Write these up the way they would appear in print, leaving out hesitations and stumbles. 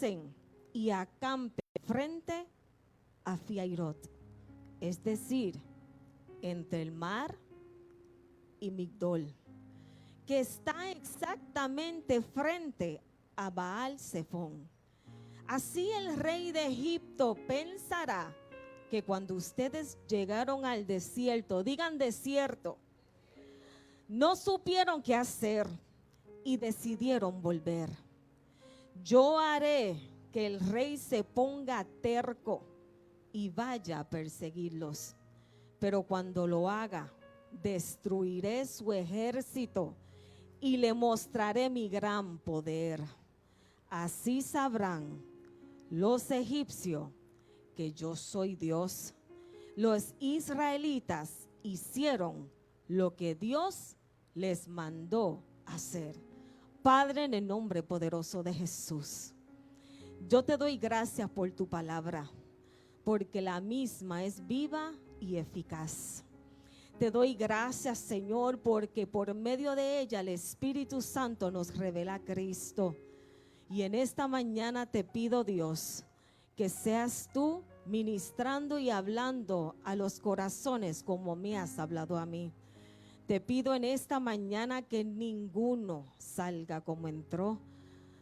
pasen y acampen frente a Fiairot, es decir, entre el mar y Migdol, que está exactamente frente a Baal Zephón. Así el rey de Egipto pensará que cuando ustedes llegaron al desierto, digan desierto, no supieron qué hacer y decidieron volver. Yo haré que el rey se ponga terco y vaya a perseguirlos, pero cuando lo haga, destruiré su ejército y le mostraré mi gran poder. Así sabrán los egipcios que yo soy Dios. Los israelitas hicieron lo que Dios les mandó hacer. Padre, en el nombre poderoso de Jesús, yo te doy gracias por tu palabra, porque la misma es viva y eficaz. Te doy gracias, Señor, porque por medio de ella el Espíritu Santo nos revela a Cristo. Y en esta mañana te pido, Dios, que seas tú ministrando y hablando a los corazones como me has hablado a mí. Te pido en esta mañana que ninguno salga como entró,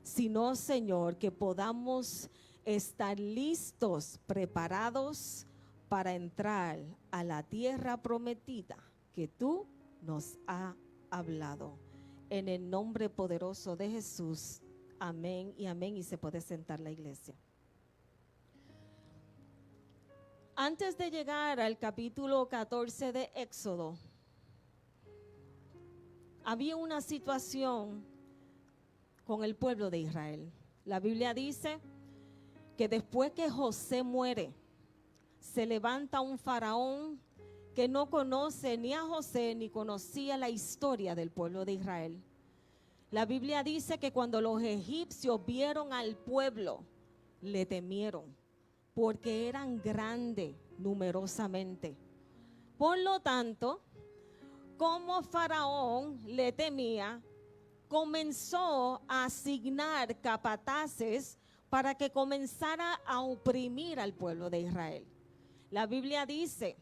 sino, Señor, que podamos estar listos, preparados para entrar a la tierra prometida que tú nos has hablado. En el nombre poderoso de Jesús, amén y amén. Y se puede sentar la iglesia. Antes de llegar al capítulo 14 de Éxodo, había una situación con el pueblo de Israel. La Biblia dice que después que José muere, se levanta un faraón que no conoce ni a José ni conocía la historia del pueblo de Israel. La Biblia dice que cuando los egipcios vieron al pueblo, le temieron, porque eran grandes numerosamente. Por lo tanto, como Faraón le temía, comenzó a asignar capataces para que comenzara a oprimir al pueblo de Israel. La Biblia dice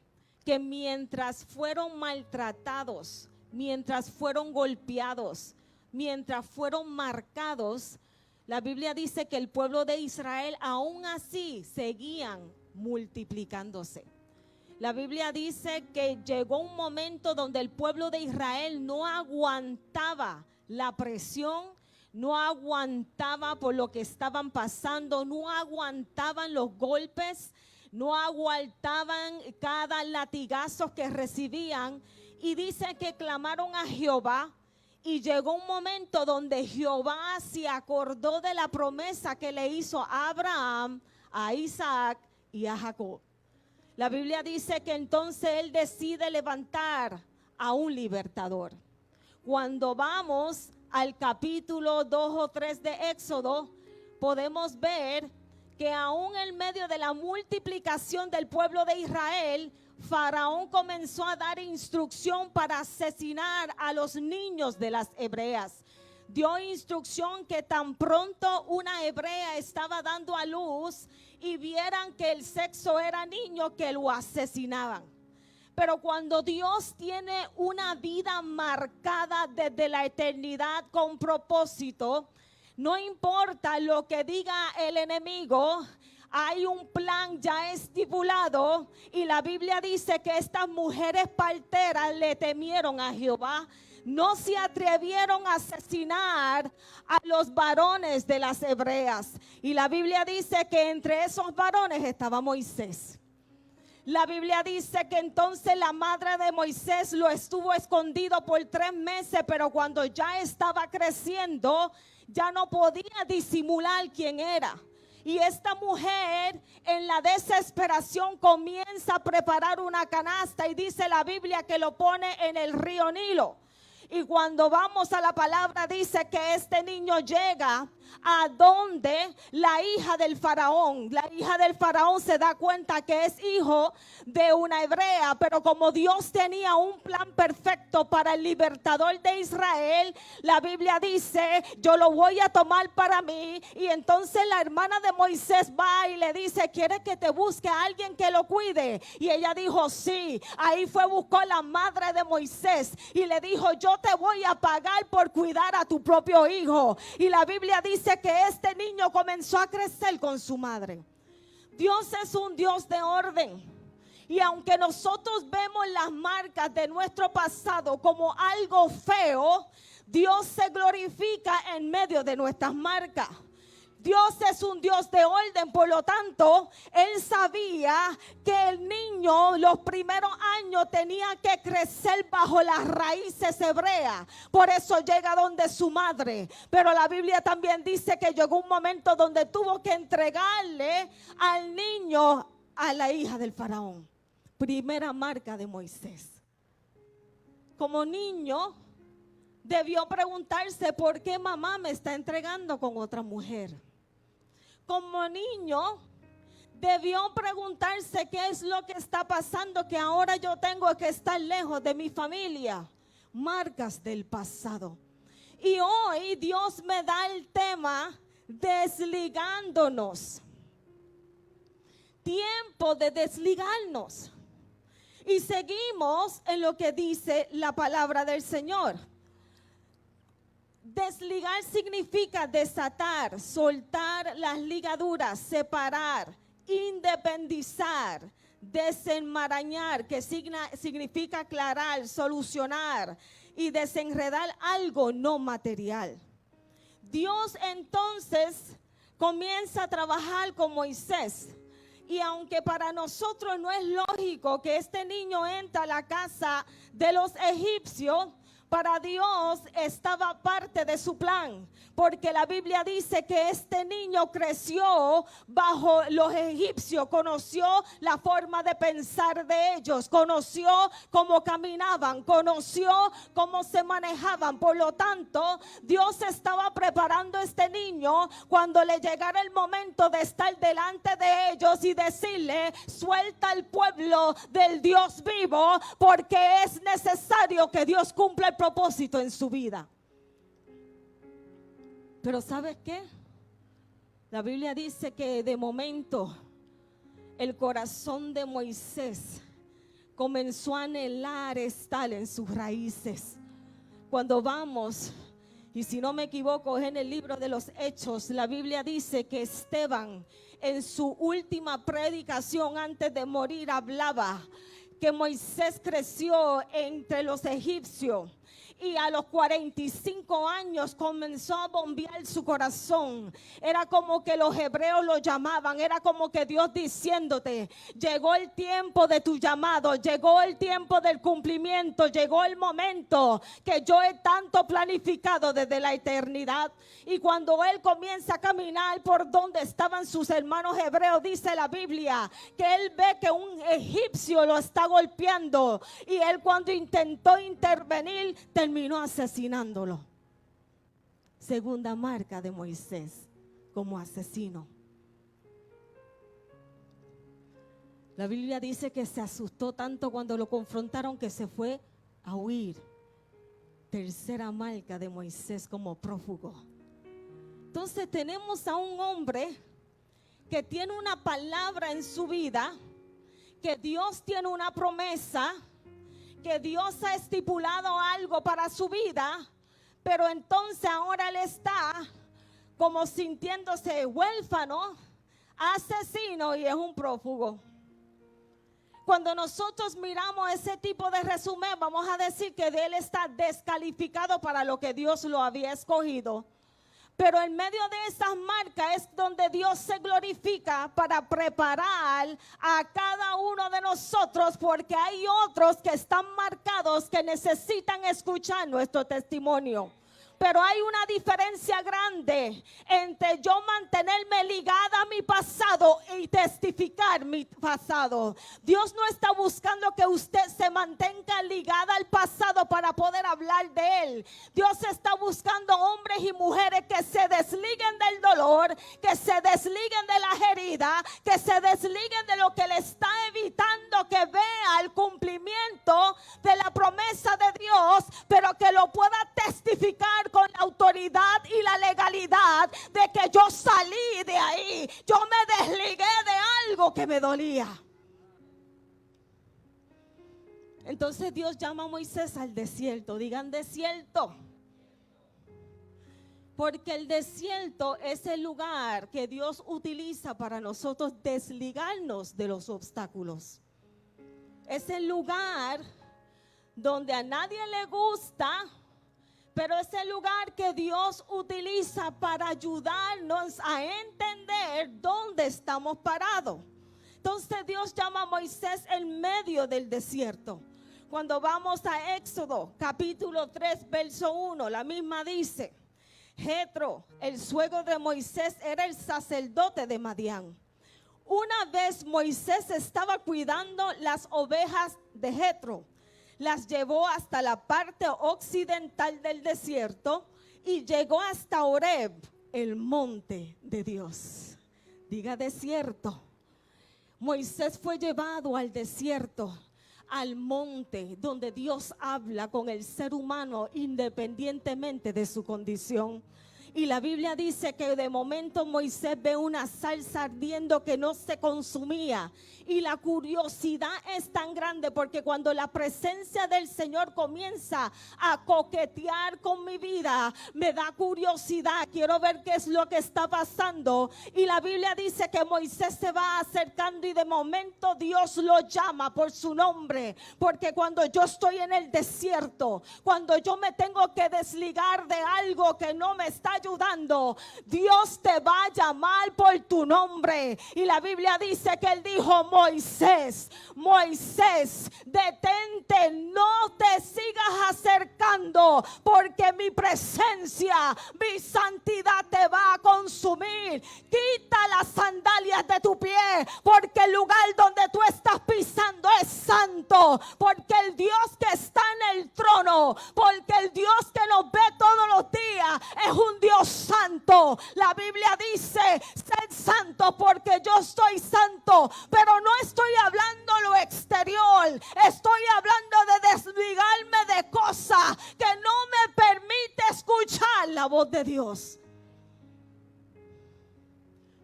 que mientras fueron maltratados, mientras fueron golpeados, mientras fueron marcados, la Biblia dice que el pueblo de Israel aún así seguían multiplicándose. La Biblia dice que llegó un momento donde el pueblo de Israel no aguantaba la presión, no aguantaba por lo que estaban pasando, no aguantaban los golpes, no aguantaban cada latigazo que recibían, y dice que clamaron a Jehová. Y llegó un momento donde Jehová se acordó de la promesa que le hizo a Abraham, a Isaac y a Jacob. La Biblia dice que entonces él decide levantar a un libertador. Cuando vamos al capítulo 2 o 3 de Éxodo, podemos ver que aún en medio de la multiplicación del pueblo de Israel, Faraón comenzó a dar instrucción para asesinar a los niños de las hebreas. Dio instrucción que tan pronto una hebrea estaba dando a luz y vieran que el sexo era niño, que lo asesinaban. Pero cuando Dios tiene una vida marcada desde la eternidad con propósito, no importa lo que diga el enemigo, hay un plan ya estipulado, y la Biblia dice que estas mujeres parteras le temieron a Jehová. No se atrevieron a asesinar a los varones de las hebreas. Y la Biblia dice que entre esos varones estaba Moisés. La Biblia dice que entonces la madre de Moisés lo estuvo escondido por 3 meses, pero cuando ya estaba creciendo, ya no podía disimular quién era. Y esta mujer en la desesperación comienza a preparar una canasta, y dice la Biblia que lo pone en el río Nilo. Y cuando vamos a la palabra dice que este niño llega a donde la hija del faraón se da cuenta que es hijo de una hebrea, pero como Dios tenía un plan perfecto para el libertador de Israel, la Biblia dice, yo lo voy a tomar para mí. Y entonces la hermana de Moisés va y le dice, ¿quieres que te busque a alguien que lo cuide? Y ella dijo, sí. Ahí fue, buscó la madre de Moisés y le dijo, yo te voy a pagar por cuidar a tu propio hijo. Y la Biblia dice que este niño comenzó a crecer con su madre. Dios es un Dios de orden. Y aunque nosotros vemos las marcas de nuestro pasado como algo feo, Dios se glorifica en medio de nuestras marcas. Dios es un Dios de orden, por lo tanto, Él sabía que el niño los primeros años tenía que crecer bajo las raíces hebreas. Por eso llega donde su madre. Pero la Biblia también dice que llegó un momento donde tuvo que entregarle al niño a la hija del faraón. Primera marca de Moisés. Como niño, debió preguntarse, ¿por qué mamá me está entregando con otra mujer? Como niño, debió preguntarse qué es lo que está pasando, que ahora yo tengo que estar lejos de mi familia. Marcas del pasado. Y hoy Dios me da el tema desligándonos. Tiempo de desligarnos. Y seguimos en lo que dice la palabra del Señor. Desligar significa desatar, soltar las ligaduras, separar, independizar, desenmarañar, que significa aclarar, solucionar y desenredar algo no material. Dios entonces comienza a trabajar con Moisés. Y aunque para nosotros no es lógico que este niño entre a la casa de los egipcios, para Dios estaba parte de su plan, porque la Biblia dice que este niño creció bajo los egipcios, conoció la forma de pensar de ellos, conoció cómo caminaban, conoció cómo se manejaban. Por lo tanto, Dios estaba preparando a este niño cuando le llegara el momento de estar delante de ellos y decirle, suelta al pueblo del Dios vivo, porque es necesario que Dios cumpla el propósito en su vida. Pero ¿sabes qué? La Biblia dice que de momento el corazón de Moisés comenzó a anhelar estar en sus raíces. Cuando vamos, y si no me equivoco, es en el libro de los Hechos, la Biblia dice que Esteban en su última predicación antes de morir hablaba que Moisés creció entre los egipcios. Y a los 45 años comenzó a bombear su corazón. Era como que los hebreos lo llamaban. Era como que Dios diciéndote, llegó el tiempo de tu llamado. Llegó el tiempo del cumplimiento. Llegó el momento que yo he tanto planificado desde la eternidad. Y cuando él comienza a caminar por donde estaban sus hermanos hebreos, dice la Biblia que él ve que un egipcio lo está golpeando. Y él, cuando intentó intervenir, terminó asesinándolo. Segunda marca de Moisés como asesino. La Biblia dice que se asustó tanto cuando lo confrontaron que se fue a huir. Tercera marca de Moisés como prófugo. Entonces tenemos a un hombre que tiene una palabra en su vida, que Dios tiene una promesa, que Dios ha estipulado algo para su vida, pero entonces ahora él está como sintiéndose huérfano, asesino y es un prófugo. Cuando nosotros miramos ese tipo de resumen, vamos a decir que él está descalificado para lo que Dios lo había escogido. Pero en medio de esas marcas es donde Dios se glorifica para preparar a cada uno de nosotros, porque hay otros que están marcados que necesitan escuchar nuestro testimonio. Pero hay una diferencia grande entre yo mantenerme ligada a mi pasado y testificar mi pasado. Dios no está buscando que usted se mantenga ligada al pasado para poder hablar de él. Dios está buscando hombres y mujeres que se desliguen del dolor, que se desliguen de las heridas, que se desliguen de lo que le está evitando que vea el cumplimiento de la promesa de Dios, pero que lo pueda testificar con la autoridad y la legalidad de que yo salí de ahí, yo me desligué de algo que me dolía. Entonces Dios llama a Moisés al desierto. Digan desierto. Porque el desierto es el lugar que Dios utiliza para nosotros desligarnos de los obstáculos. Es el lugar donde a nadie le gusta, pero es el lugar que Dios utiliza para ayudarnos a entender dónde estamos parados. Entonces Dios llama a Moisés en medio del desierto. Cuando vamos a Éxodo capítulo 3 verso 1, la misma dice: Jetro, el suegro de Moisés, era el sacerdote de Madián. Una vez Moisés estaba cuidando las ovejas de Jetro. Las llevó hasta la parte occidental del desierto y llegó hasta Horeb, el monte de Dios. Diga desierto. Moisés fue llevado al desierto, al monte donde Dios habla con el ser humano independientemente de su condición. Y la Biblia dice que de momento Moisés ve una salsa ardiendo que no se consumía. Y la curiosidad es tan grande porque cuando la presencia del Señor comienza a coquetear con mi vida, me da curiosidad. Quiero ver qué es lo que está pasando. Y la Biblia dice que Moisés se va acercando y de momento Dios lo llama por su nombre. Porque cuando yo estoy en el desierto, cuando yo me tengo que desligar de algo que no me está ayudando, Dios te va a llamar por tu nombre. Y la Biblia dice que él dijo: Moisés, Moisés, detente, no te sigas acercando, porque mi presencia, mi santidad te va a consumir. Quita las sandalias de tu pie, porque el lugar donde tú estás pisando es santo, porque el Dios que está en el trono, porque el Dios que nos ve todos los días es un Dios santo. La Biblia dice: sed santo porque yo soy santo. Pero no estoy hablando lo exterior, estoy hablando de desligarme de cosas que no me permite escuchar la voz de Dios.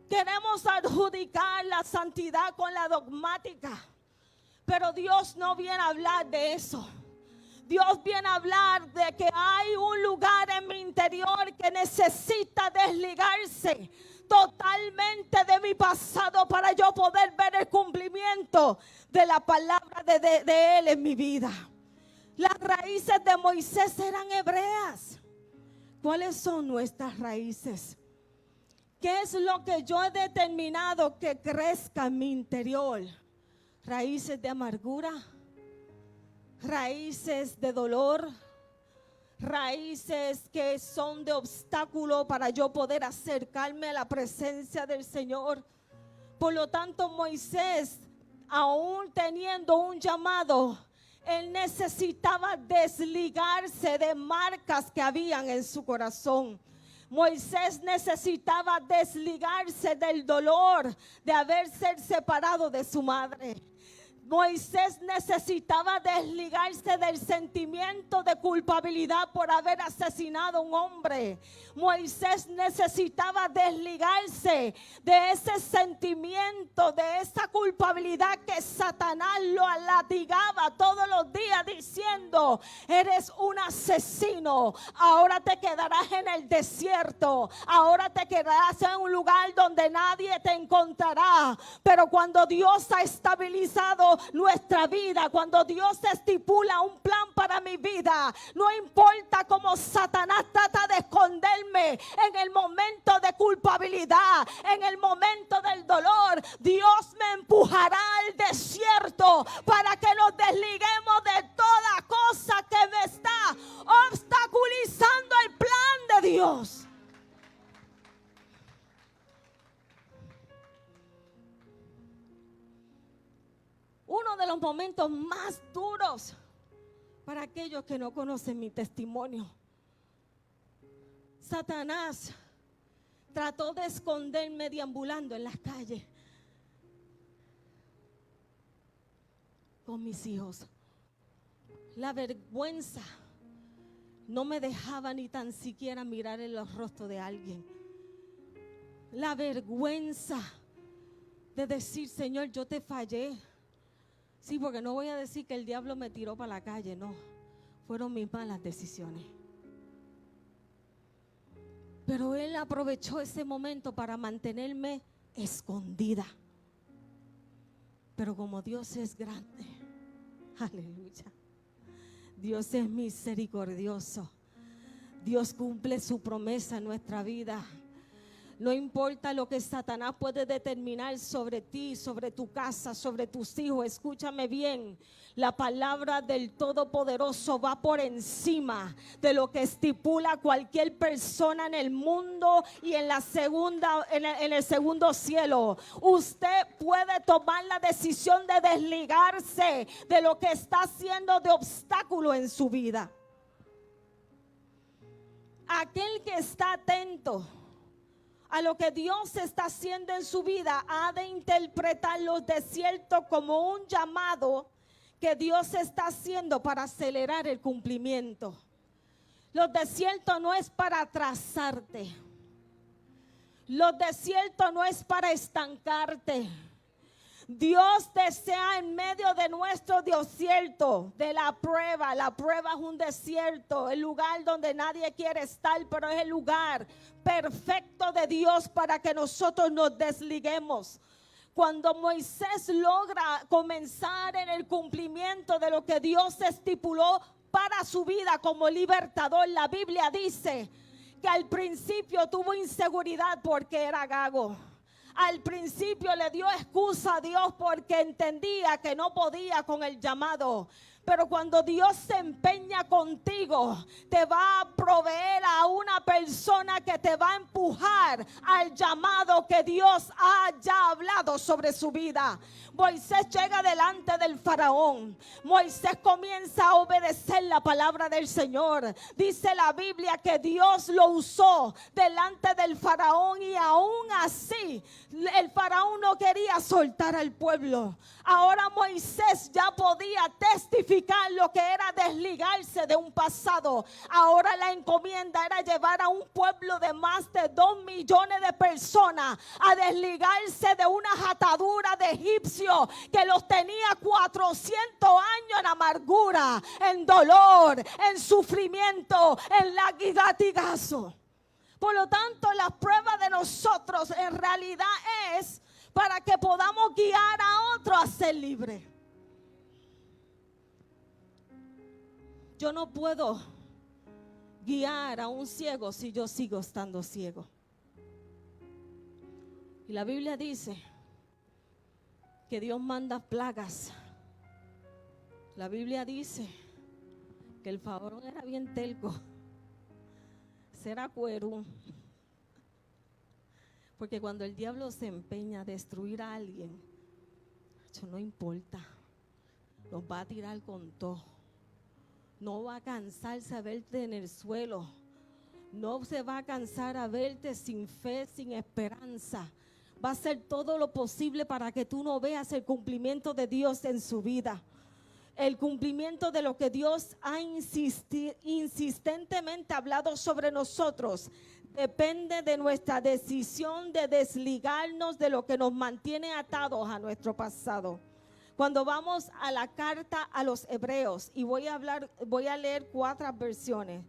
Queremos adjudicar la santidad con la dogmática, pero Dios no viene a hablar de eso. Dios viene a hablar de que hay un lugar en mi interior que necesita desligarse totalmente de mi pasado para yo poder ver el cumplimiento de la palabra de Él en mi vida. Las raíces de Moisés eran hebreas. ¿Cuáles son nuestras raíces? ¿Qué es lo que yo he determinado que crezca en mi interior? Raíces de amargura, raíces de dolor, raíces que son de obstáculo para yo poder acercarme a la presencia del Señor. Por lo tanto, Moisés, aún teniendo un llamado, él necesitaba desligarse de marcas que habían en su corazón. Moisés necesitaba desligarse del dolor de haberse separado de su madre. Moisés necesitaba desligarse del sentimiento de culpabilidad por haber asesinado a un hombre. Moisés necesitaba desligarse de ese sentimiento, de esa culpabilidad que Satanás lo latigaba todos los días diciendo: eres un asesino, ahora te quedarás en el desierto, ahora te quedarás en un lugar donde nadie te encontrará. Pero cuando Dios ha estabilizado nuestra vida, cuando Dios estipula un plan para mi vida, no importa cómo Satanás trata de esconderme en el momento de culpabilidad, en el momento del dolor, Dios me empujará al desierto para que nos desliguemos de toda cosa que me está obstaculizando el plan de Dios. uno de los momentos más duros para aquellos que no conocen mi testimonio. Satanás trató de esconderme deambulando en las calles con mis hijos. La vergüenza no me dejaba ni tan siquiera mirar en los rostros de alguien. La vergüenza de decir, Señor, yo te fallé. Sí, porque no voy a decir que el diablo me tiró para la calle, no. Fueron mis malas decisiones. Pero Él aprovechó ese momento para mantenerme escondida. Pero como Dios es grande, aleluya, Dios es misericordioso, Dios cumple su promesa en nuestra vida. No importa lo que Satanás puede determinar sobre ti, sobre tu casa, sobre tus hijos. Escúchame bien. La palabra del Todopoderoso va por encima de lo que estipula cualquier persona en el mundo y en el segundo cielo. Usted puede tomar la decisión de desligarse de lo que está haciendo de obstáculo en su vida. Aquel que está atento a lo que Dios está haciendo en su vida ha de interpretar los desiertos como un llamado que Dios está haciendo para acelerar el cumplimiento. Los desiertos no es para atrasarte. Los desiertos no es para estancarte. Dios desea en medio de nuestro desierto, de la prueba es un desierto, el lugar donde nadie quiere estar, pero es el lugar perfecto de Dios para que nosotros nos desliguemos. Cuando Moisés logra comenzar en el cumplimiento de lo que Dios estipuló para su vida como libertador, la Biblia dice que al principio tuvo inseguridad porque era gago. Al principio le dio excusa a Dios porque entendía que no podía con el llamado. Pero cuando Dios se empeña contigo, te va a proveer a una persona que te va a empujar al llamado que Dios haya hablado sobre su vida. Moisés llega delante del faraón. Moisés comienza a obedecer la palabra del Señor. Dice la Biblia que Dios lo usó delante del faraón y aún así el faraón no quería soltar al pueblo. Ahora Moisés ya podía testificar lo que era desligarse de un pasado. Ahora la encomienda era llevar a un pueblo de más de 2 millones de personas a desligarse de unas ataduras de egipcios que los tenía 400 años en amargura, en dolor, en sufrimiento, en latigazo. Por lo tanto, la prueba de nosotros en realidad es para que podamos guiar a otro a ser libre. Yo no puedo guiar a un ciego si yo sigo estando ciego. Y la Biblia dice que Dios manda plagas. La Biblia dice que el faraón era bien telco. Será cuerú. Porque cuando el diablo se empeña a destruir a alguien, eso no importa. Los va a tirar con todo. No va a cansarse a verte en el suelo. No se va a cansar a verte sin fe, sin esperanza. Va a hacer todo lo posible para que tú no veas el cumplimiento de Dios en su vida. El cumplimiento de lo que Dios ha insistentemente hablado sobre nosotros depende de nuestra decisión de desligarnos de lo que nos mantiene atados a nuestro pasado. Cuando vamos a la carta a los Hebreos, y voy a leer 4 versiones.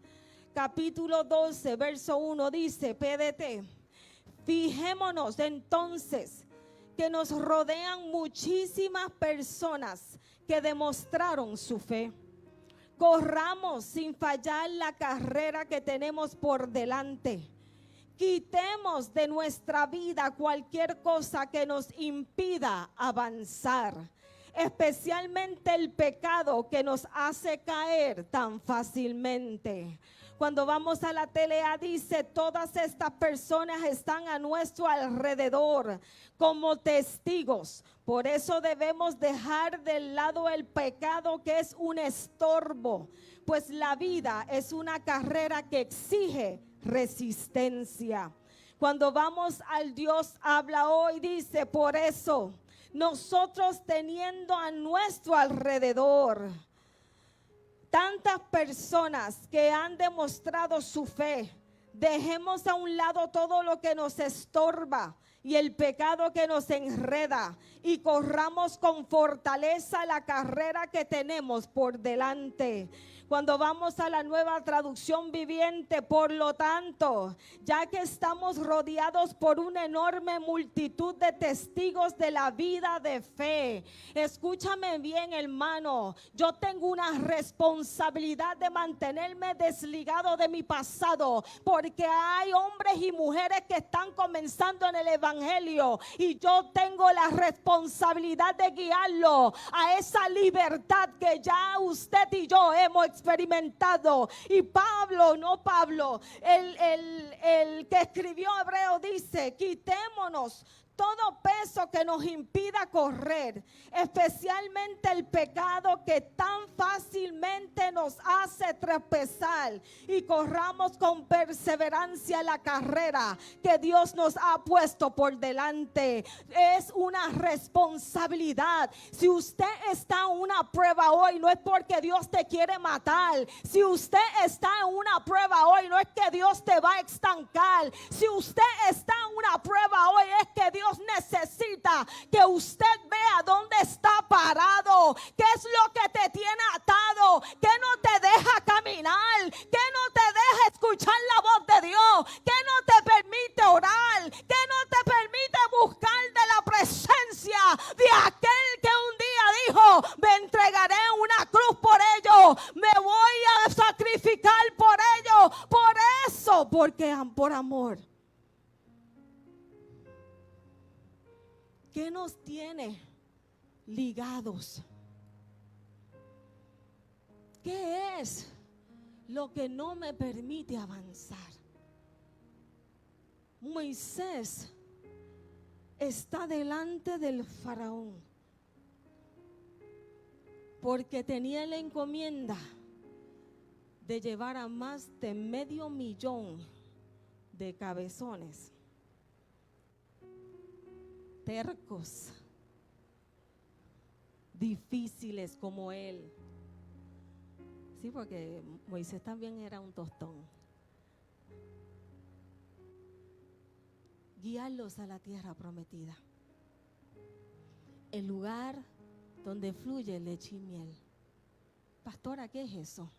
Capítulo 12, verso 1 dice, PDT, fijémonos entonces que nos rodean muchísimas personas que demostraron su fe. Corramos sin fallar la carrera que tenemos por delante. Quitemos de nuestra vida cualquier cosa que nos impida avanzar, especialmente el pecado que nos hace caer tan fácilmente. Cuando vamos a la TLA dice, todas estas personas están a nuestro alrededor como testigos. Por eso debemos dejar de lado el pecado que es un estorbo, pues la vida es una carrera que exige resistencia. Cuando vamos al Dios habla hoy dice, por eso nosotros teniendo a nuestro alrededor tantas personas que han demostrado su fe, dejemos a un lado todo lo que nos estorba y el pecado que nos enreda y corramos con fortaleza la carrera que tenemos por delante. Cuando vamos a la Nueva Traducción Viviente, por lo tanto, ya que estamos rodeados por una enorme multitud de testigos de la vida de fe, escúchame bien, hermano, yo tengo una responsabilidad de mantenerme desligado de mi pasado, porque hay hombres y mujeres que están comenzando en el evangelio y yo tengo la responsabilidad de guiarlo a esa libertad que ya usted y yo hemos experimentado. Y Pablo, el que escribió Hebreo dice, quitémonos todo peso que nos impida correr, especialmente el pecado que tan fácilmente nos hace tropezar, y corramos con perseverancia la carrera que Dios nos ha puesto por delante. Es una responsabilidad. Si usted está en una prueba hoy, no es porque Dios te quiere matar. Si usted está en una prueba hoy, no es que Dios te va a estancar. Si usted está en una prueba hoy, es que Dios necesita que usted vea dónde está parado, qué es lo que te tiene atado, que no te deja caminar, que no te deja escuchar la voz de Dios, que no te permite orar, que no te permite buscar de la presencia de aquel que un día dijo, me entregaré una cruz por ellos, me voy a sacrificar por ellos, por eso, porque por amor. ¿Qué nos tiene ligados? ¿Qué es lo que no me permite avanzar? Moisés está delante del faraón porque tenía la encomienda de llevar a más de 500,000 de cabezones tercos, difíciles como él. Sí, porque Moisés también era un tostón. Guiarlos a la tierra prometida, el lugar donde fluye leche y miel. Pastora, ¿qué es eso?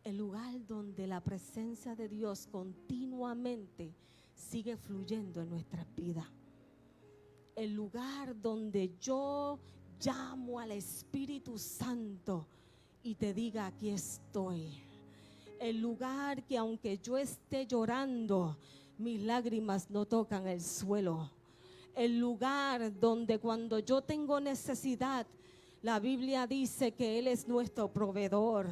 El lugar donde la presencia de Dios continuamente sigue fluyendo en nuestras vidas. El lugar donde yo llamo al Espíritu Santo y te diga, aquí estoy. El lugar que aunque yo esté llorando, mis lágrimas no tocan el suelo. El lugar donde cuando yo tengo necesidad, la Biblia dice que Él es nuestro proveedor.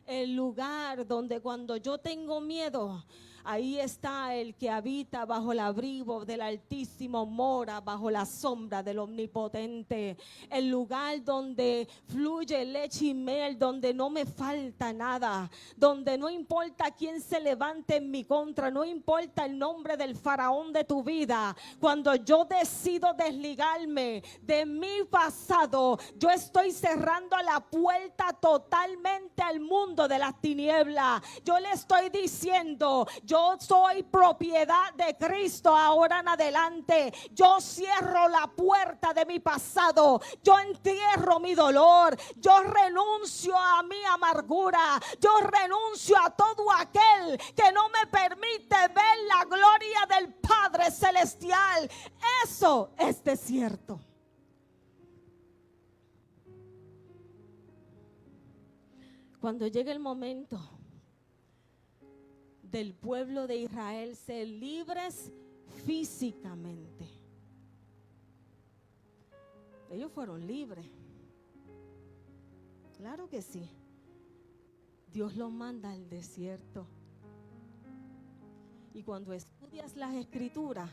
El lugar donde cuando yo tengo miedo, ahí está el que habita bajo el abrigo del Altísimo, mora bajo la sombra del Omnipotente. El lugar donde fluye leche y miel, donde no me falta nada, donde no importa quién se levante en mi contra, no importa el nombre del faraón de tu vida. Cuando yo decido desligarme de mi pasado, yo estoy cerrando la puerta totalmente al mundo de las tinieblas. Yo le estoy diciendo, yo soy propiedad de Cristo ahora en adelante. Yo cierro la puerta de mi pasado. Yo entierro mi dolor. Yo renuncio a mi amargura. Yo renuncio a todo aquel que no me permite ver la gloria del Padre Celestial. Eso es desierto. Cuando llegue el momento del pueblo de Israel ser libres físicamente, ellos fueron libres, claro que sí. Dios los manda al desierto. Y cuando estudias las escrituras,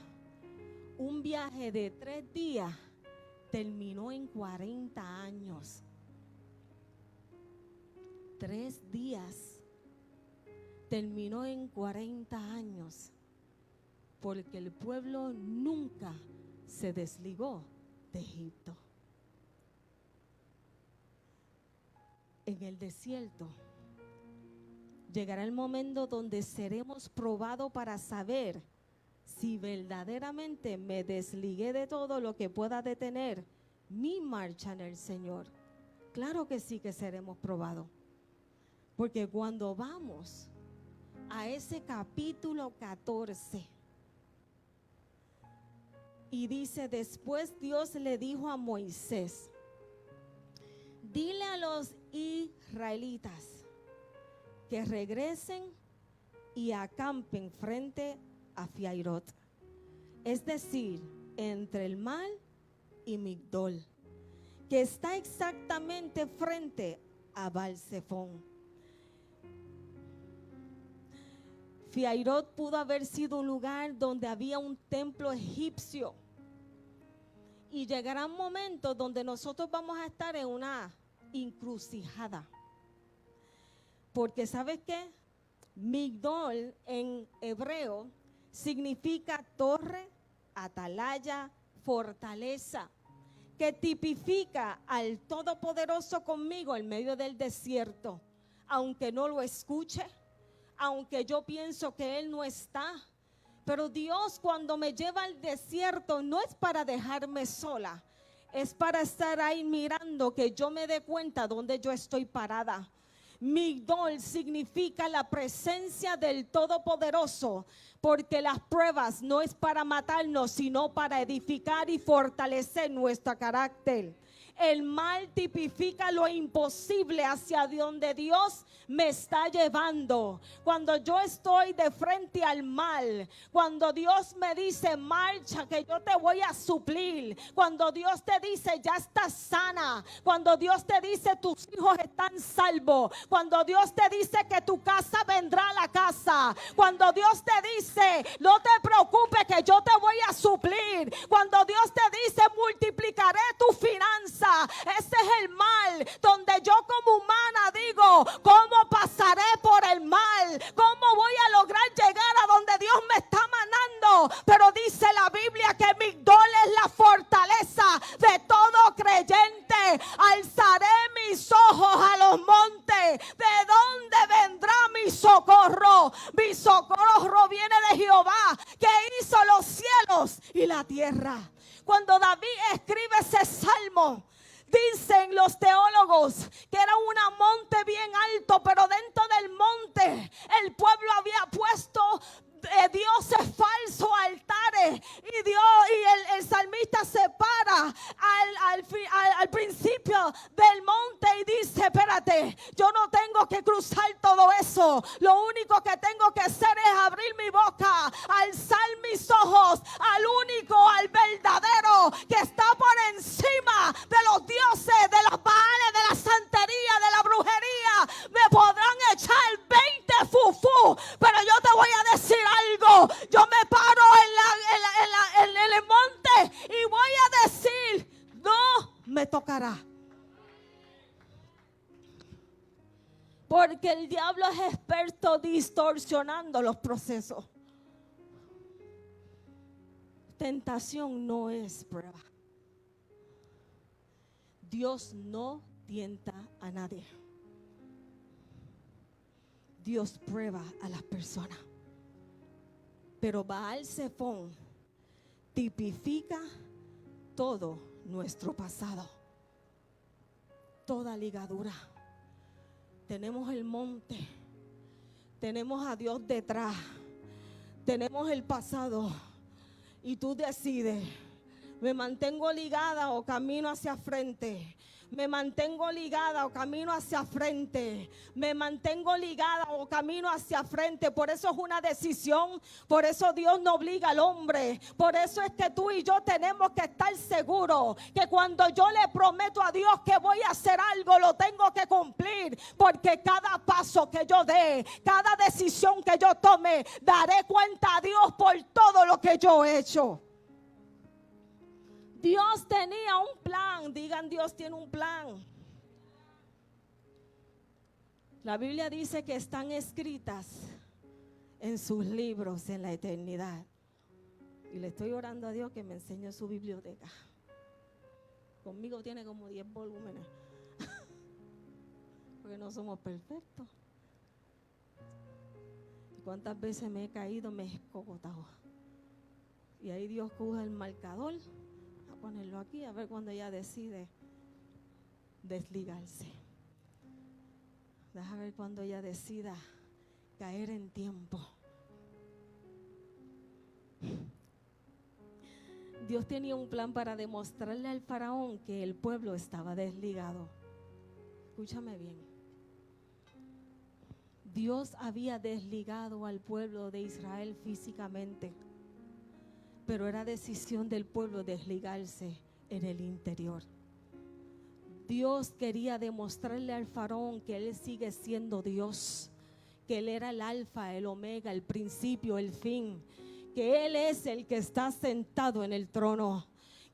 un viaje de 3 días terminó en 40 años. 3 días terminó en 40 años, porque el pueblo nunca se desligó de Egipto. En el desierto llegará el momento donde seremos probados para saber si verdaderamente me desligué de todo lo que pueda detener mi marcha en el Señor. Claro que sí que seremos probados. Porque cuando vamos a ese capítulo 14 y dice, después Dios le dijo a Moisés, dile a los israelitas que regresen y acampen frente a Fiairot, es decir, entre el mar y Migdol, que está exactamente frente a Baal-Zephón. Fiairot pudo haber sido un lugar donde había un templo egipcio. Y llegarán momentos donde nosotros vamos a estar en una encrucijada. Porque ¿sabes qué? Migdol en hebreo significa torre, atalaya, fortaleza, que tipifica al Todopoderoso conmigo en medio del desierto. Aunque no lo escuche, aunque yo pienso que Él no está, pero Dios cuando me lleva al desierto no es para dejarme sola, es para estar ahí mirando que yo me dé cuenta dónde yo estoy parada. Migdol significa la presencia del Todopoderoso, porque las pruebas no es para matarnos, sino para edificar y fortalecer nuestro carácter. El mal tipifica lo imposible hacia donde Dios me está llevando. Cuando yo estoy de frente al mal, cuando Dios me dice marcha que yo te voy a suplir, cuando Dios te dice ya estás sana, cuando Dios te dice tus hijos están salvos, cuando Dios te dice que tu casa vendrá a la casa, cuando Dios te dice no te preocupes que yo te voy a suplir, cuando Dios te dice multiplicaré tu finanza. Ese es el mal donde yo como humana digo, ¿cómo pasaré por el mal? ¿Cómo voy a lograr llegar a donde Dios me está mandando? Pero dice la Biblia que Migdol es la fortaleza de todo creyente. Alzaré mis ojos a los montes. ¿De dónde vendrá mi socorro? Mi socorro viene de Jehová, que hizo los cielos y la tierra. Cuando David escribe ese salmo, dicen los teólogos que era un monte bien alto, pero dentro del monte el pueblo había puesto dioses falsos, altares, y el salmista se para al principio del monte y dice, espérate, yo no tengo que cruzar todo eso, lo único que tengo que hacer es abrir mi boca, alzar mis ojos al único, al verdadero, que está por encima de los dioses, de los baales, de la santería, de la brujería. Me podrán echar 20 fufú, pero yo te voy a decir algo. Yo me paro en el monte y voy a decir, no me tocará. Porque el diablo es experto distorsionando los procesos. Tentación no es prueba. Dios no tienta a nadie. Dios prueba a las personas. Pero Baal-Zephón tipifica todo nuestro pasado, toda ligadura. Tenemos el monte, tenemos a Dios detrás, tenemos el pasado, y tú decides Me mantengo ligada o camino hacia frente. Me mantengo ligada o camino hacia frente. Me mantengo ligada o camino hacia frente. Por eso es una decisión. Por eso Dios no obliga al hombre. Por eso es que tú y yo tenemos que estar seguros que cuando yo le prometo a Dios que voy a hacer algo, lo tengo que cumplir. Porque cada paso que yo dé, cada decisión que yo tome, daré cuenta a Dios por todo lo que yo he hecho. Dios tenía un plan. Digan, Dios tiene un plan. La Biblia dice que están escritas en sus libros en la eternidad. Y le estoy orando a Dios que me enseñe su biblioteca. Conmigo tiene como 10 volúmenes. Porque no somos perfectos. ¿Y cuántas veces me he caído, me he escogotado? Y ahí Dios coge el marcador, ponerlo aquí, a ver cuando ella decide desligarse. Deja ver cuando ella decida caer en tiempo. Dios tenía un plan para demostrarle al faraón que el pueblo estaba desligado. Escúchame bien. Dios había desligado al pueblo de Israel físicamente, pero era decisión del pueblo desligarse en el interior. Dios quería demostrarle al faraón que Él sigue siendo Dios, que Él era el alfa, el omega, el principio, el fin, que Él es el que está sentado en el trono,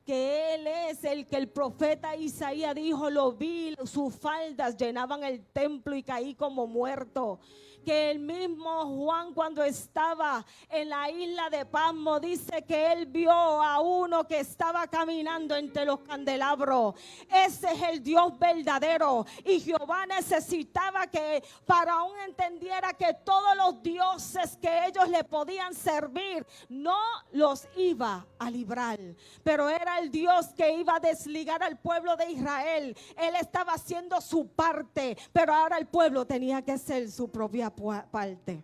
que Él es el que el profeta Isaías dijo: lo vi, sus faldas llenaban el templo y caí como muerto. Que el mismo Juan, cuando estaba en la isla de Patmos, dice que él vio a uno que estaba caminando entre los candelabros. Ese es el Dios verdadero. Y Jehová necesitaba que Faraón entendiera que todos los dioses que ellos le podían servir no los iba a librar, pero era el Dios que iba a desligar al pueblo de Israel. Él estaba haciendo su parte, pero ahora el pueblo tenía que hacer su propia parte.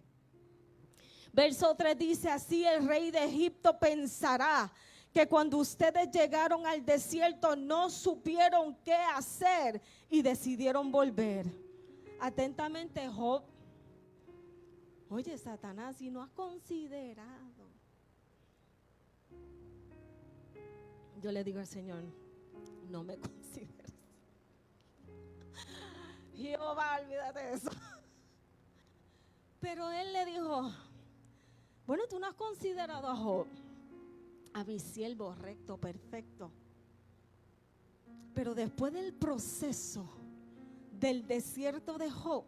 Verso 3 dice: así el rey de Egipto pensará que cuando ustedes llegaron al desierto no supieron qué hacer y decidieron volver. Atentamente, Job. Oye, Satanás, si no has considerado. Yo le digo al Señor: no me consideres. Jehová, olvídate de eso. Pero él le dijo: bueno, tú no has considerado a Job, a mi siervo recto, perfecto. Pero después del proceso del desierto de Job,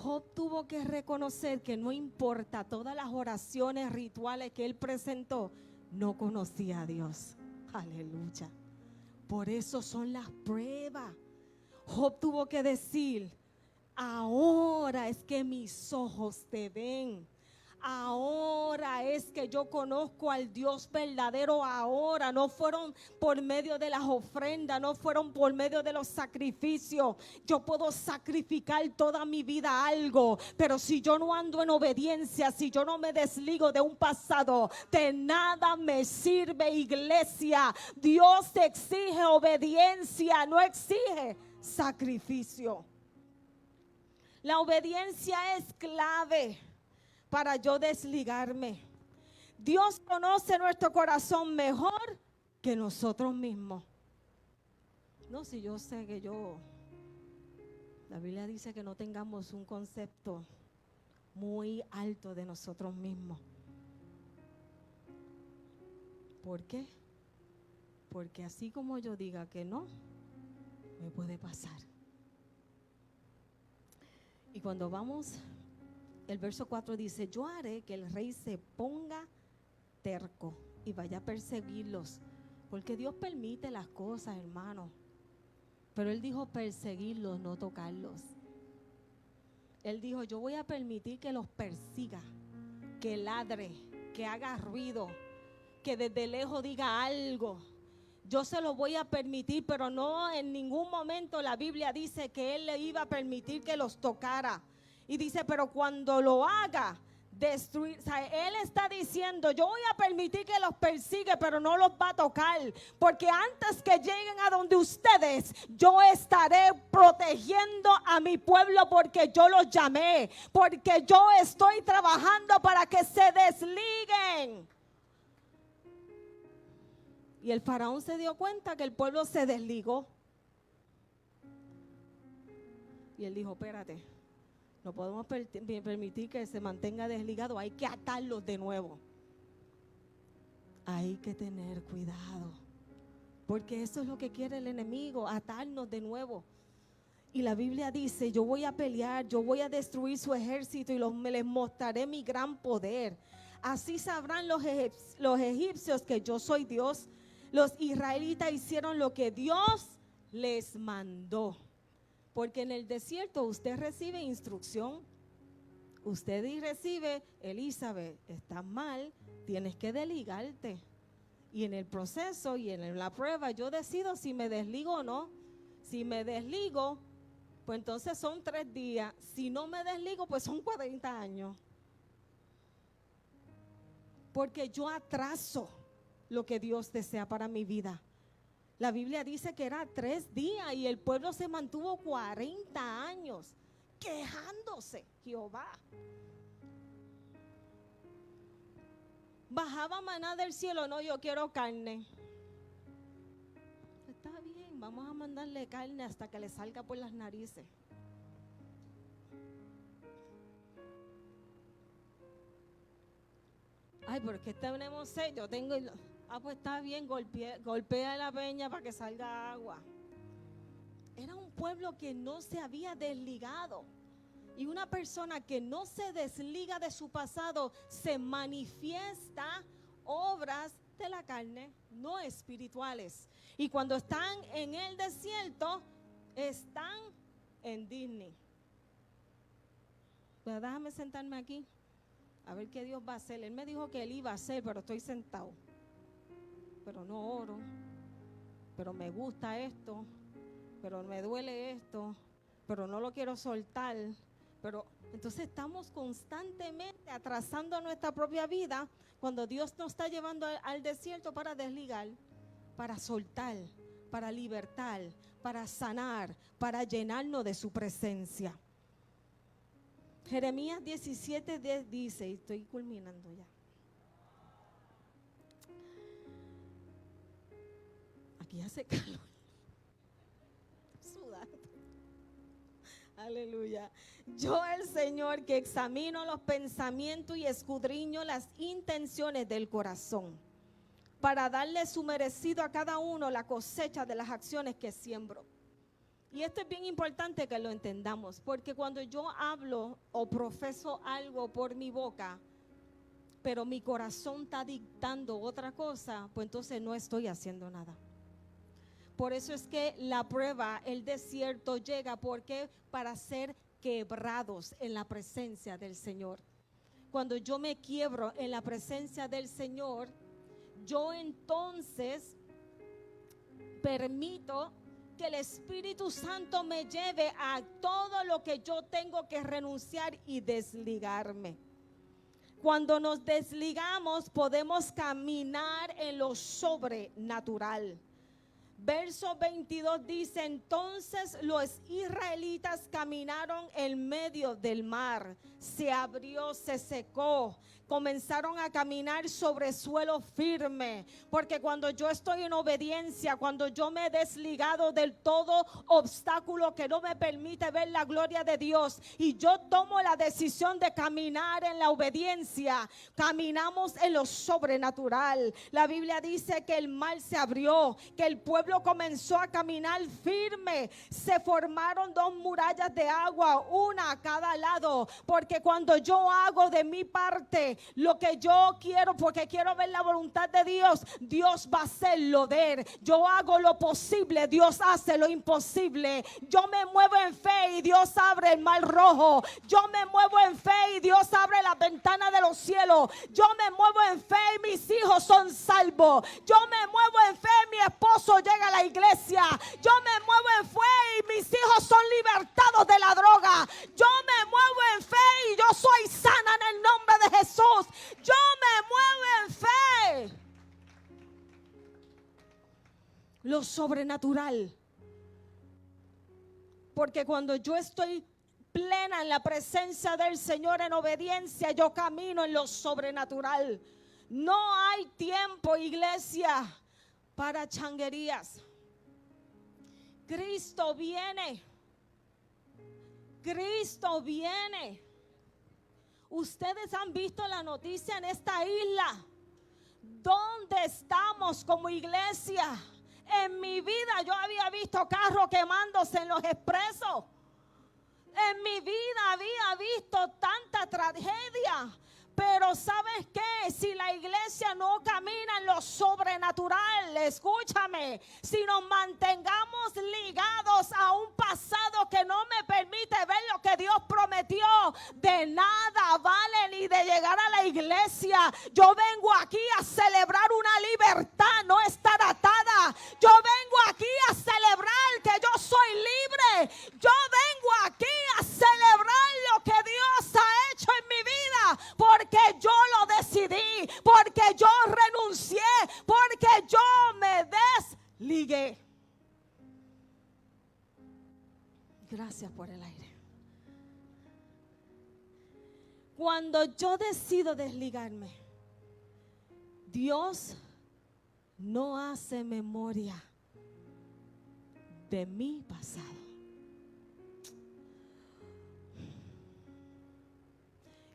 Job tuvo que reconocer que no importa todas las oraciones rituales que él presentó, no conocía a Dios. Aleluya. Por eso son las pruebas. Job tuvo que decir: ahora es que mis ojos te ven. Ahora es que yo conozco al Dios verdadero. Ahora no fueron por medio de las ofrendas, no fueron por medio de los sacrificios. Yo puedo sacrificar toda mi vida a algo, pero si yo no ando en obediencia, si yo no me desligo de un pasado, de nada me sirve, iglesia. Dios exige obediencia, no exige sacrificio. La obediencia es clave para yo desligarme. Dios conoce nuestro corazón mejor que nosotros mismos. No, si yo sé que la Biblia dice que no tengamos un concepto muy alto de nosotros mismos. ¿Por qué? Porque así como yo diga que no, me puede pasar. Y cuando vamos, el verso 4 dice: yo haré que el rey se ponga terco y vaya a perseguirlos. Porque Dios permite las cosas, hermano. Pero Él dijo perseguirlos, no tocarlos. Él dijo: yo voy a permitir que los persiga, que ladre, que haga ruido, que desde lejos diga algo. Yo se lo voy a permitir, pero no en ningún momento la Biblia dice que Él le iba a permitir que los tocara. Y dice: pero cuando lo haga, destruir. O sea, Él está diciendo, yo voy a permitir que los persiga, pero no los va a tocar, porque antes que lleguen a donde ustedes, yo estaré protegiendo a mi pueblo, porque yo los llamé, porque yo estoy trabajando para que se desliguen. Y el faraón se dio cuenta que el pueblo se desligó. Y él dijo, espérate, no podemos permitir que se mantenga desligado, hay que atarlos de nuevo. Hay que tener cuidado, porque eso es lo que quiere el enemigo, atarnos de nuevo. Y la Biblia dice, yo voy a pelear, yo voy a destruir su ejército y les mostraré mi gran poder. Así sabrán los egipcios que yo soy Dios. Los israelitas hicieron lo que Dios les mandó. Porque en el desierto usted recibe instrucción. Usted recibe, Elizabeth, estás mal, tienes que desligarte. Y en el proceso y en la prueba yo decido si me desligo o no. Si me desligo, pues entonces son 3 días. Si no me desligo, pues son 40 años. Porque yo atraso lo que Dios desea para mi vida. La Biblia dice que era 3 días y el pueblo se mantuvo 40 años quejándose. Jehová bajaba maná del cielo, no, yo quiero carne. Está bien, vamos a mandarle carne hasta que le salga por las narices. Ay, porque tenemos sed, yo tengo... pues está bien, golpea la peña para que salga agua. Era un pueblo que no se había desligado. Y una persona que no se desliga de su pasado se manifiesta obras de la carne, no espirituales. Y cuando están en el desierto, están en Disney. Pero déjame sentarme aquí a ver qué Dios va a hacer. Él me dijo que Él iba a hacer, pero estoy sentado. Pero no oro, pero me gusta esto, pero me duele esto, pero no lo quiero soltar. Pero entonces estamos constantemente atrasando nuestra propia vida cuando Dios nos está llevando al desierto para desligar, para soltar, para libertar, para sanar, para llenarnos de su presencia. Jeremías 17:10 dice, y estoy culminando ya. Aquí hace calor. Sudando. Aleluya. Yo, el Señor, que examino los pensamientos y escudriño las intenciones del corazón, para darle su merecido a cada uno la cosecha de las acciones que siembro. Y esto es bien importante que lo entendamos, porque cuando yo hablo o profeso algo por mi boca, pero mi corazón está dictando otra cosa, pues entonces no estoy haciendo nada. Por eso es que la prueba, el desierto llega, porque para ser quebrados en la presencia del Señor. Cuando yo me quiebro en la presencia del Señor, yo entonces permito que el Espíritu Santo me lleve a todo lo que yo tengo que renunciar y desligarme. Cuando nos desligamos, podemos caminar en lo sobrenatural. Verso 22 dice, entonces los israelitas caminaron en medio del mar, se abrió, se secó, comenzaron a caminar sobre suelo firme, porque cuando yo estoy en obediencia, cuando yo me he desligado del todo obstáculo que no me permite ver la gloria de Dios, y yo tomo la decisión de caminar en la obediencia, caminamos en lo sobrenatural. La Biblia dice que el mar se abrió, que el pueblo comenzó a caminar firme, se formaron 2 murallas de agua, una a cada lado, porque cuando yo hago de mi parte lo que yo quiero, porque quiero ver la voluntad de Dios, Dios va a hacerlo ver. Yo hago lo posible, Dios hace lo imposible. Yo me muevo en fe y Dios abre el mar rojo. Yo me muevo en fe y Dios abre la ventana de los cielos. Yo me muevo en fe y mis hijos son salvos. Yo me muevo en fe y mi esposo llega a la iglesia. Yo me muevo en fe y mis hijos son libertados de la droga. Yo me muevo en fe y yo soy sana en el nombre de Jesús. Yo me muevo en fe. Lo sobrenatural. Porque cuando yo estoy plena en la presencia del Señor en obediencia, yo camino en lo sobrenatural. No hay tiempo, iglesia, para changuerías. Cristo viene. Cristo viene. Ustedes han visto la noticia en esta isla. ¿Dónde estamos como iglesia? En mi vida yo había visto carros quemándose en los expresos. En mi vida había visto tanta tragedia. Pero ¿sabes qué? Si la iglesia no camina en lo sobrenatural, escúchame, si nos mantengamos ligados a un pasado que no me permite ver lo que Dios prometió, de nada vale ni de llegar a la iglesia. Yo vengo aquí a celebrar una libertad, no estar atada. Yo vengo aquí a celebrar que yo soy libre. Yo vengo aquí a celebrar lo que Dios ha hecho en mi vida, porque yo lo decidí, porque yo renuncié, porque yo me desligué. Gracias por el aire. Cuando yo decido desligarme, Dios no hace memoria de mi pasado.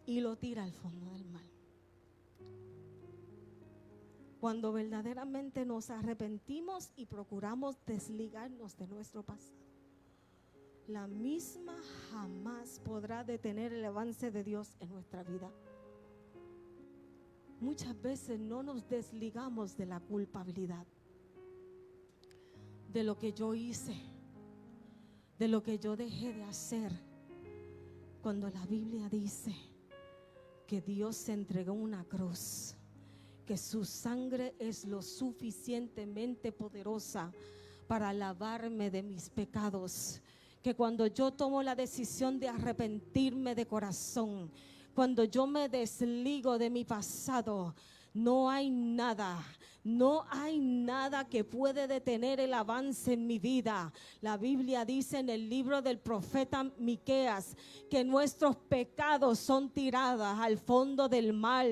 Y lo tira al fondo del mar. Cuando verdaderamente nos arrepentimos y procuramos desligarnos de nuestro pasado, la misma jamás podrá detener el avance de Dios en nuestra vida. Muchas veces no nos desligamos de la culpabilidad, de lo que yo hice, de lo que yo dejé de hacer, cuando la Biblia dice que Dios se entregó una cruz, que su sangre es lo suficientemente poderosa para lavarme de mis pecados, que cuando yo tomo la decisión de arrepentirme de corazón, cuando yo me desligo de mi pasado, no hay nada que puede detener el avance en mi vida. La Biblia dice en el libro del profeta Miqueas que nuestros pecados son tirados al fondo del mar.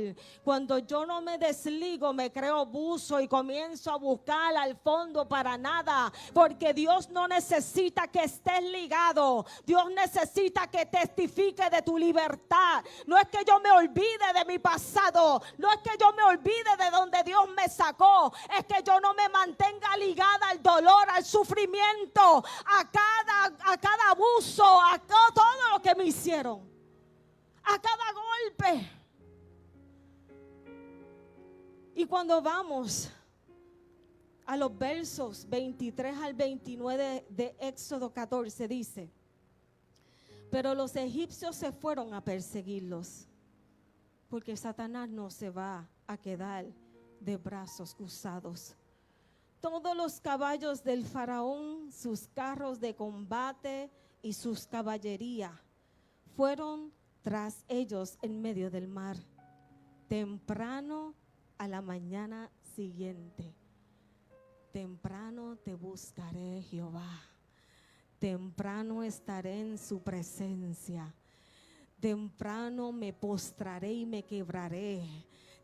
Cuando yo no me desligo, me creo buzo y comienzo a buscar al fondo para nada, porque Dios no necesita que estés ligado. Dios necesita que testifique de tu libertad. No es que yo me olvide de mi pasado, no es que yo me olvide de donde Dios me sacó, es que yo no me mantenga ligada al dolor, al sufrimiento, a cada abuso, a todo lo que me hicieron, a cada golpe. Y cuando vamos a los versos 23 al 29 de Éxodo 14, dice: pero los egipcios se fueron a perseguirlos, porque Satanás no se va a quedar de brazos cruzados. Todos los caballos del faraón, sus carros de combate y sus caballerías fueron tras ellos en medio del mar. Temprano a la mañana siguiente, temprano te buscaré, Jehová. Temprano estaré en su presencia. Temprano me postraré y me quebraré.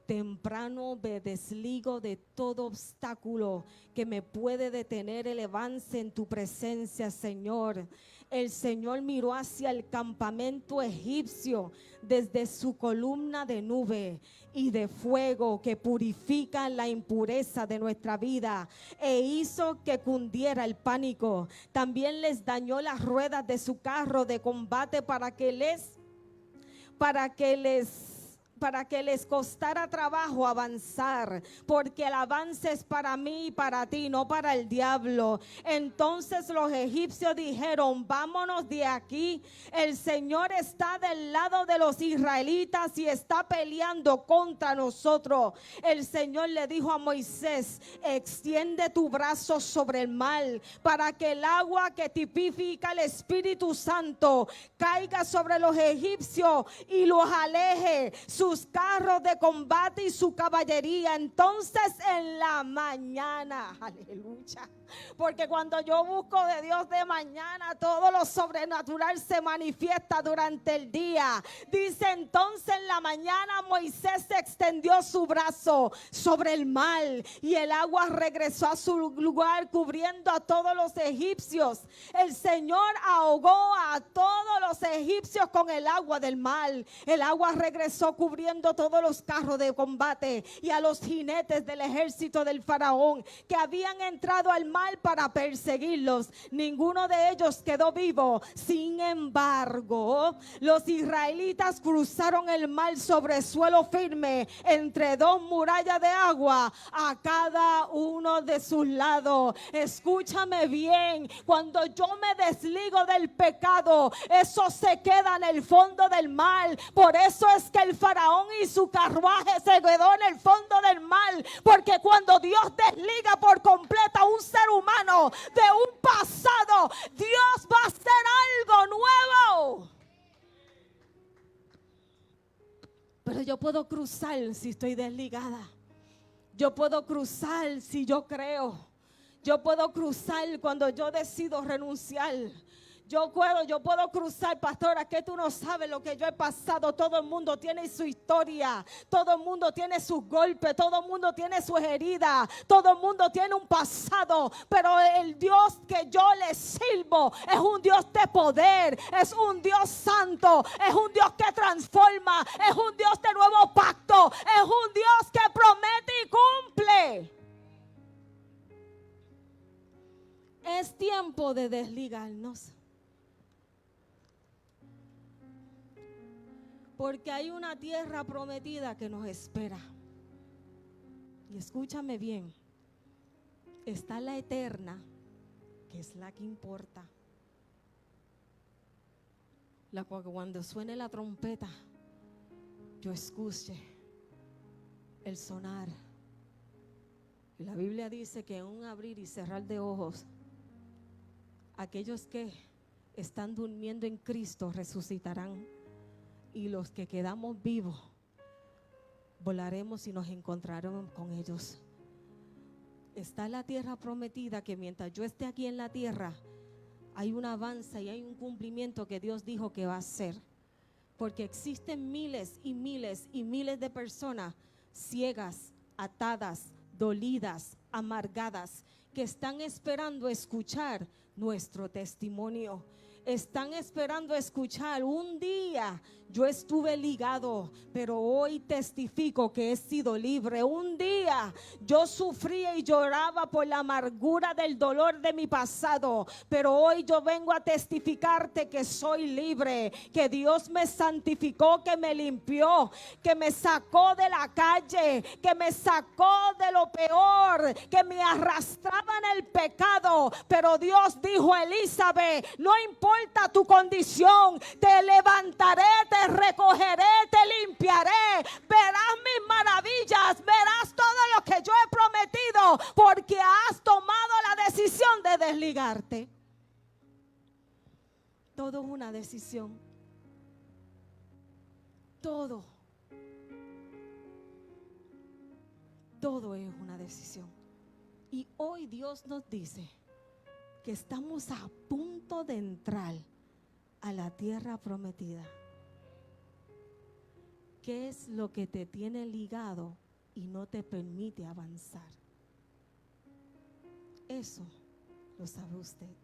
Temprano me desligo de todo obstáculo que me puede detener el avance en tu presencia, Señor. El Señor miró hacia el campamento egipcio desde su columna de nube y de fuego que purifica la impureza de nuestra vida, e hizo que cundiera el pánico. También les dañó las ruedas de su carro de combate para que les costara trabajo avanzar, porque el avance es para mí y para ti, no para el diablo. Entonces los egipcios dijeron: vámonos de aquí, el Señor está del lado de los israelitas y está peleando contra nosotros. El Señor le dijo a Moisés: extiende tu brazo sobre el mar, para que el agua que tipifica el Espíritu Santo caiga sobre los egipcios y los aleje. Sus sus carros de combate y su caballería. Entonces en la mañana, aleluya, porque cuando yo busco de Dios de mañana, todo lo sobrenatural se manifiesta durante el día. Dice: entonces en la mañana Moisés extendió su brazo sobre el mar y el agua regresó a su lugar, cubriendo a todos los egipcios. El Señor ahogó a todos los egipcios con el agua del mar. El agua regresó cubriendo todos los carros de combate y a los jinetes del ejército del faraón que habían entrado al mar para perseguirlos. Ninguno de ellos quedó vivo. Sin embargo, los israelitas cruzaron el mar sobre suelo firme, entre dos murallas de agua a cada uno de sus lados. Escúchame bien, cuando yo me desligo del pecado, eso se queda en el fondo del mar. Por eso es que el faraón y su carruaje se quedó en el fondo del mar, porque cuando Dios desliga por completo a un ser humano de un pasado, Dios va a hacer algo nuevo. Pero yo puedo cruzar si estoy desligada. Yo puedo cruzar si yo creo. Yo puedo cruzar cuando yo decido renunciar. Yo puedo cruzar, pastora, que tú no sabes lo que yo he pasado. Todo el mundo tiene su historia, todo el mundo tiene sus golpes, todo el mundo tiene sus heridas, todo el mundo tiene un pasado. Pero el Dios que yo le sirvo es un Dios de poder, es un Dios santo, es un Dios que transforma, es un Dios de nuevo pacto, es un Dios que promete y cumple. Es tiempo de desligarnos. Porque hay una tierra prometida que nos espera. Y escúchame bien. Está la eterna, que es la que importa. La cual cuando suene la trompeta, yo escuche el sonar. Y la Biblia dice que en un abrir y cerrar de ojos, aquellos que están durmiendo en Cristo resucitarán. Y los que quedamos vivos volaremos y nos encontraremos con ellos. Está la tierra prometida, que mientras yo esté aquí en la tierra hay un avance y hay un cumplimiento que Dios dijo que va a hacer. Porque existen miles y miles y miles de personas ciegas, atadas, dolidas, amargadas, que están esperando escuchar nuestro testimonio. Están esperando escuchar: un día yo estuve ligado, pero hoy testifico que he sido libre. Un día yo sufría y lloraba por la amargura del dolor de mi pasado, pero hoy yo vengo a testificarte que soy libre, que Dios me santificó, que me limpió, que me sacó de la calle, que me sacó de lo peor, que me arrastraba en el pecado. Pero Dios dijo: Elizabeth, no importa tu condición, te levantaré, te recogeré, te limpiaré, verás mis maravillas, verás todo lo que yo he prometido, porque has tomado la decisión de desligarte. Todo es una decisión. Todo es una decisión. Y hoy Dios nos dice que estamos a punto de entrar a la tierra prometida. ¿Qué es lo que te tiene ligado y no te permite avanzar? Eso lo sabe usted.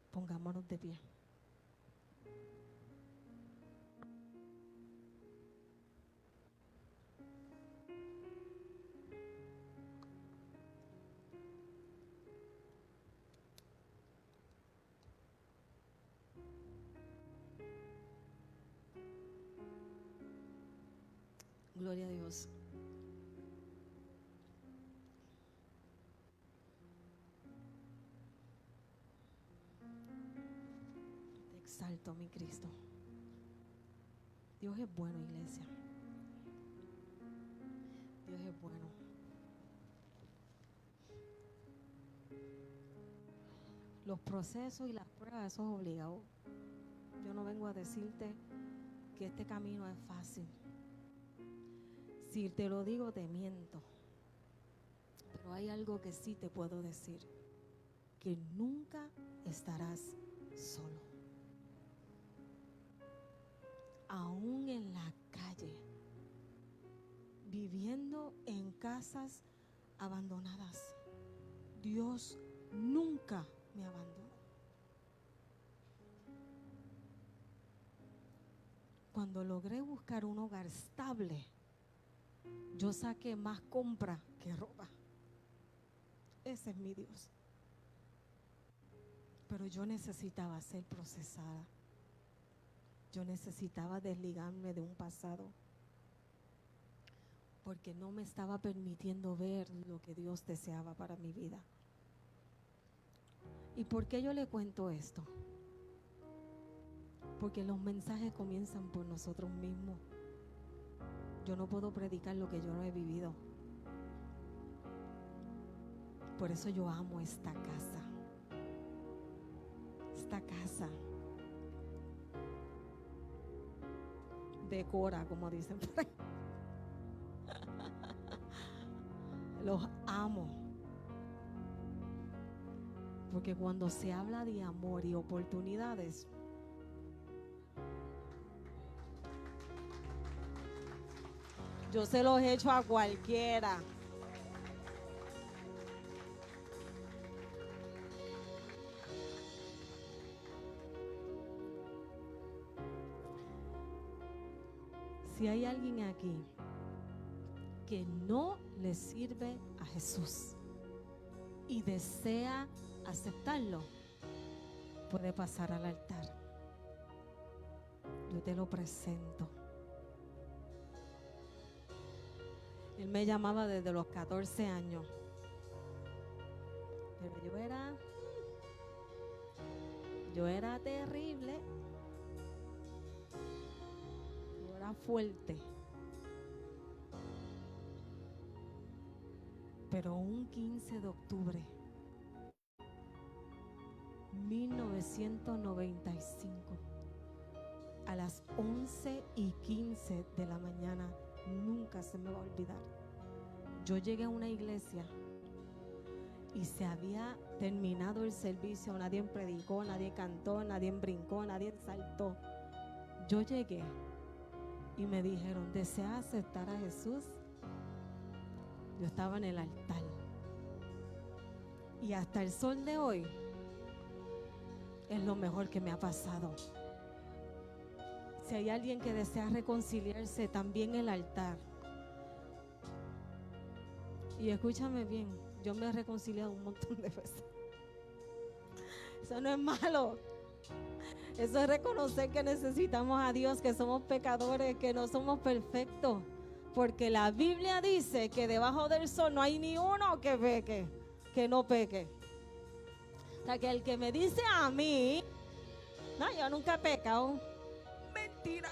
Pongámonos de pie. Gloria a Dios. Te exalto, mi Cristo. Dios es bueno, iglesia. Dios es bueno. Los procesos y las pruebas, eso es obligado. Yo no vengo a decirte porque este camino es fácil. Si te lo digo, te miento. Pero hay algo que sí te puedo decir, que nunca estarás solo. Aún en la calle, viviendo en casas abandonadas, Dios nunca me abandonó. Cuando logré buscar un hogar estable, yo saqué más compra que ropa. Ese es mi Dios. Pero yo necesitaba ser procesada. Yo necesitaba desligarme de un pasado, porque no me estaba permitiendo ver lo que Dios deseaba para mi vida. ¿Y por qué yo le cuento esto? Porque los mensajes comienzan por nosotros mismos. Yo no puedo predicar lo que yo no he vivido. Por eso yo amo esta casa. Esta casa decora, como dicen por ahí. Los amo. Porque cuando se habla de amor y oportunidades, yo se los echo a cualquiera. Si hay alguien aquí que no le sirve a Jesús y desea aceptarlo, puede pasar al altar. Yo te lo presento. Él me llamaba desde los 14 años. Pero yo era terrible. Yo era fuerte. Pero un 15 de octubre 1995, a las 11:15 de la mañana, nunca se me va a olvidar. Yo llegué a una iglesia y se había terminado el servicio. Nadie predicó, nadie cantó, nadie brincó, nadie saltó. Yo llegué y me dijeron: ¿deseas aceptar a Jesús? Yo estaba en el altar. Y hasta el sol de hoy es lo mejor que me ha pasado. Si hay alguien que desea reconciliarse, también el altar. Y escúchame bien, yo me he reconciliado un montón de veces. Eso no es malo. Eso es reconocer que necesitamos a Dios, que somos pecadores, que no somos perfectos. Porque la Biblia dice que debajo del sol no hay ni uno que peque, que no peque. O sea, que el que me dice a mí: no, yo nunca he pecado. Mentira.